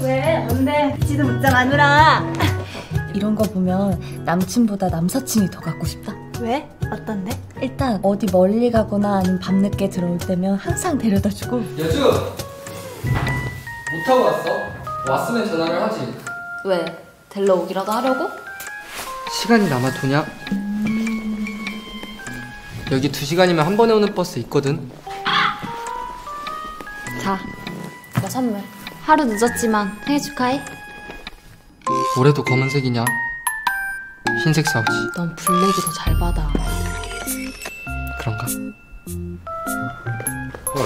왜? 뭔데? 지도 묻자 마누라. 이런 거 보면 남친보다 남사친이 더 갖고 싶다. 왜? 어떤데? 일단 어디 멀리 가거나 아니면 밤늦게 들어올 때면 항상 데려다주고. 여주! 못 타고 왔어? 왔으면 전화를 하지. 왜? 데리러 오기라도 하려고? 시간이 남아도냐? 여기 2시간이면 한 번에 오는 버스 있거든. 자, 너 선물. 하루 늦었지만 생일 축하해. 올해도 검은색이냐? 흰색 사오지. 넌 블랙이 더 잘 받아. 그런가? 헐,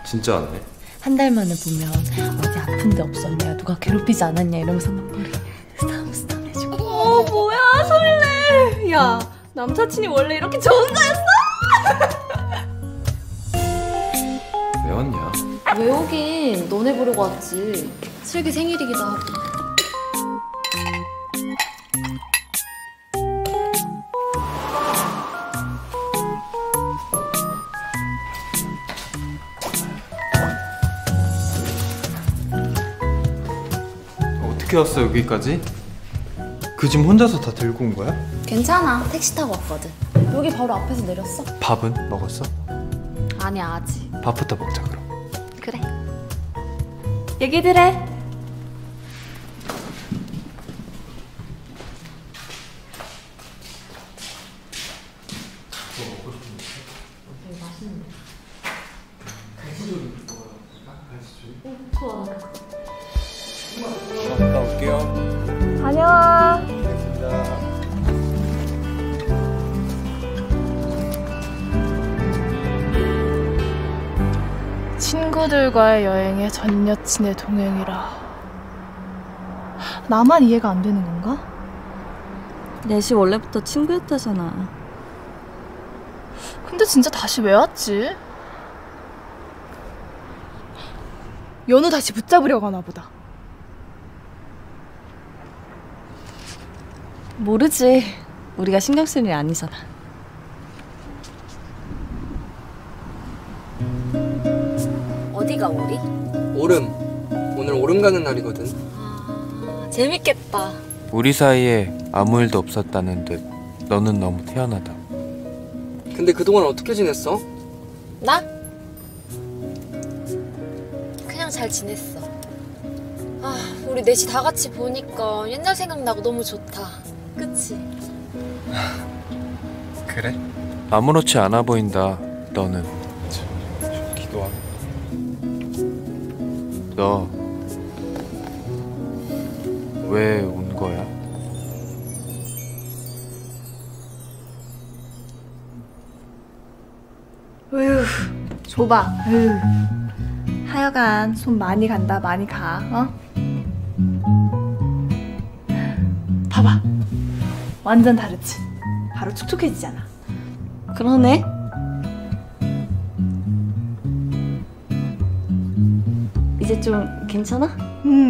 진짜 왔네. 한 달 만에 보면 어디 아픈 데 없었냐, 누가 괴롭히지 않았냐 이러면서 막 머리 스탐스탐 해주고. 뭐야 설레. 야, 남사친이 원래 이렇게 좋은 거였어? 왜 왔냐? 왜 오긴? 너네 보려고 왔지. 슬기 생일이기도 하고. 어떻게 왔어 여기까지? 그 짐 혼자서 다 들고 온 거야? 괜찮아. 택시 타고 왔거든. 여기 바로 앞에서 내렸어. 밥은 먹었어? 아니야, 아직. 밥부터 먹자 그럼. 그래. 얘기들 해. 갔다 올게요. 다녀와. 친구들과의 여행에 전 여친의 동행이라. 나만 이해가 안 되는 건가? 넷이 원래부터 친구였다잖아. 근데 진짜 다시 왜 왔지? 연우 다시 붙잡으려고 하나 보다. 모르지. 우리가 신경 쓸 일이 아니잖아. 어디가 우리? 오름. 오늘 오름 가는 날이거든. 재밌겠다. 우리 사이에 아무 일도 없었다는 듯 너는 너무 태연하다. 근데 그동안 어떻게 지냈어? 나? 그냥 잘 지냈어. 아, 우리 넷이 다 같이 보니까 옛날 생각나고 너무 좋다. 그치? 그래? 아무렇지 않아 보인다. 너는. 좋기도 하고. 너 왜 운 거야? 으휴, 줘봐. 하여간 손 많이 간다, 많이 가. 어? 봐봐. 완전 다르지? 바로 촉촉해지잖아. 그러네. 이제 좀 괜찮아?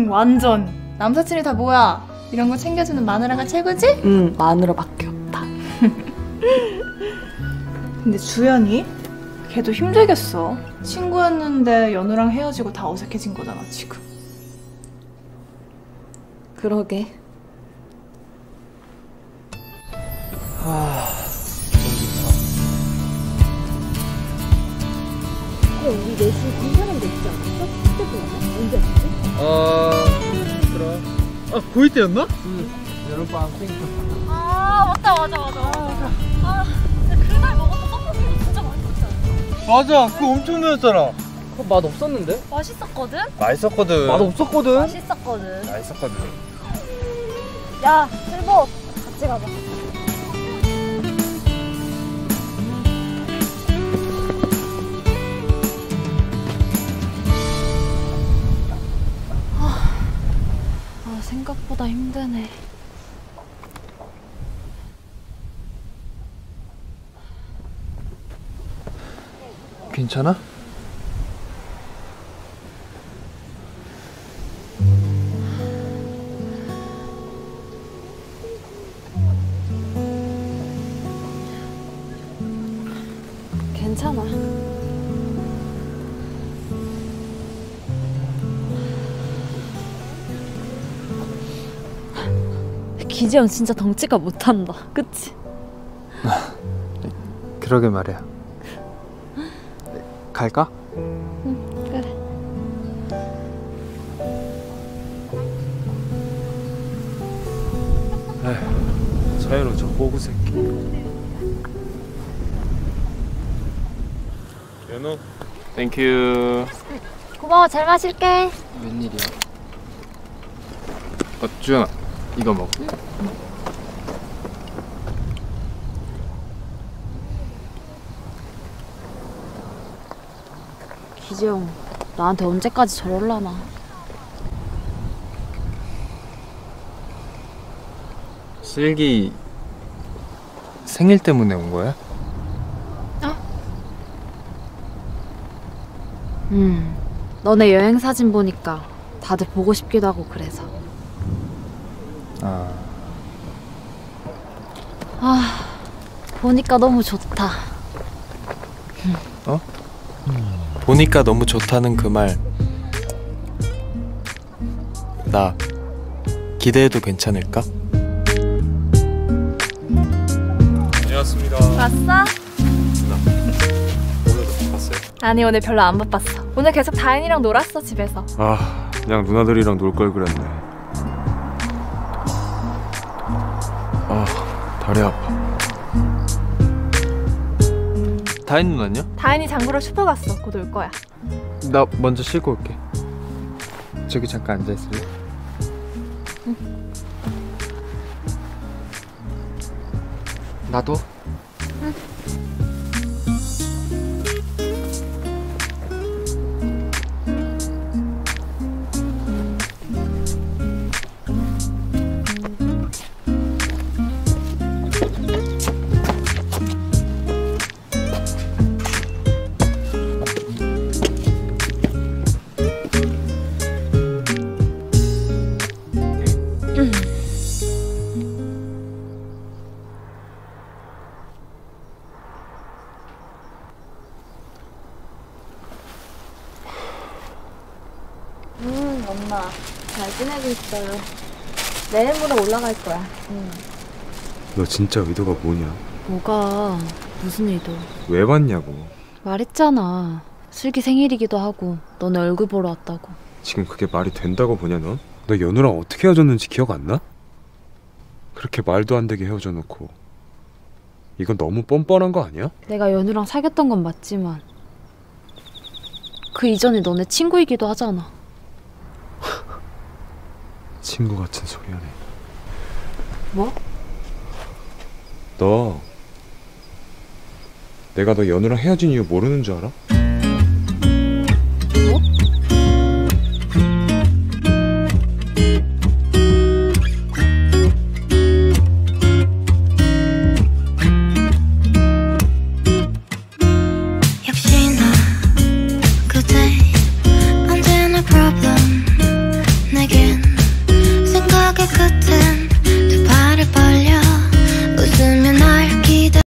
완전. 남사친이 다 뭐야? 이런 거 챙겨주는 마누라가 최고지? 응, 마누라밖에 없다. 근데 주연이? 걔도 힘들겠어. 친구였는데 연우랑 헤어지고 다 어색해진 거잖아, 지금. 그러게. 우리 넷이 군사람 됐지 않았어? 진짜 좋아. 언제 왔지? 그럼. 고2 때였나? 응. 여름방학 생일. 맞다. 그날 먹었던 떡볶이도 진짜 맛있었지 않았어? 맞아. 그거 엄청 매웠잖아. 그거 맛 없었는데? 맛있었거든? 맛있었거든. 맛 없었거든. 맛있었거든. 맛있었거든. 야, 실보 같이 가자. 생각보다 힘드네. 괜찮아? 괜찮아. 기재형 진짜 덩치가 못한다. 그치? 그러게 말이야. 갈까? 그래. 차이로 저 호구 새끼. 연우. 땡큐. 고마워, 잘 마실게. 웬일이야? 주연아, 이거 먹어. 기재형, 나한테 언제까지 저럴라나. 슬기 생일 때문에 온 거야? 너네 여행 사진 보니까 다들 보고 싶기도 하고 그래서. 아, 보니까 너무 좋다. 보니까 너무 좋다는 그 말. 나 기대해도 괜찮을까? 안녕하십니다. 왔어? 오늘도 바빴어요? 아니 오늘 별로 안 바빴어. 오늘 계속 다인이랑 놀았어 집에서. 아, 그냥 누나들이랑 놀 걸 그랬네. 아, 다리 아파. 다인 누나는요? 다인이 장보러 슈퍼 갔어. 곧 올 거야. 나 먼저 씻고 올게. 저기 잠깐 앉아 있을래? 나도. 엄마 잘 지내고 있어요. 내일 모레 올라갈 거야. 너 진짜 의도가 뭐냐? 뭐가 무슨 의도? 왜 왔냐고. 말했잖아. 슬기 생일이기도 하고 너네 얼굴 보러 왔다고. 지금 그게 말이 된다고 보냐 넌? 너 연우랑 어떻게 헤어졌는지 기억 안 나? 그렇게 말도 안 되게 헤어져 놓고. 이건 너무 뻔뻔한 거 아니야? 내가 연우랑 사귀었던 건 맞지만 그 이전에 너네 친구이기도 하잖아. 친구 같은 소리 하네. 뭐? 너 내가 너 연우랑 헤어진 이유 모르는 줄 알아?